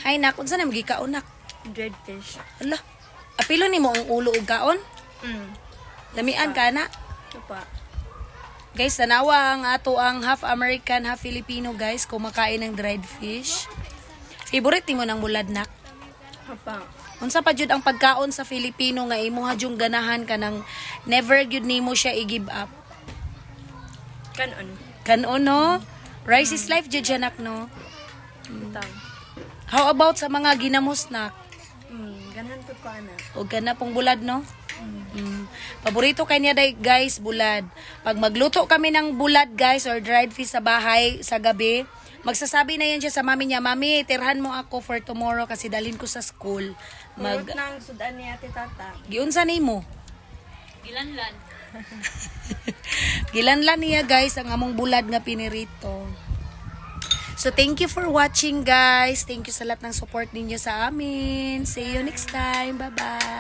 Hay nak, unsa na magikaon nak? Dread fish. Ala. Apilo nimo ang ulo ug kaon? Lamian ka na. Ito pa. Guys, tanawa ang ato ang half American, half Filipino guys, kumakain ng dried fish. Favorite mo ng bulad nak? Hapa. Unsa pa jud ang pagkaon sa Filipino nga imo hadyong ganahan ka nang never gyud nimo siya i-give up? Kanon. Kanon no? Rice is life jud siya nak no? Tang. How about sa mga ginamos nak? Ganahan po ko ana. O gana pong bulad no? Paborito kay niya guys, bulad. Pag magluto kami ng bulad guys or dried fish sa bahay sa gabi, magsasabi na yan siya sa mami niya, Mami, tirhan mo ako for tomorrow kasi dalhin ko sa school. Mag nang sudan ni ate tata. Giunsa nimo? Gilanlan. Gilanlan niya guys ang among bulad nga pinirito. So thank you for watching guys. Thank you sa lahat ng support ninyo sa amin. See you next time. Bye-bye.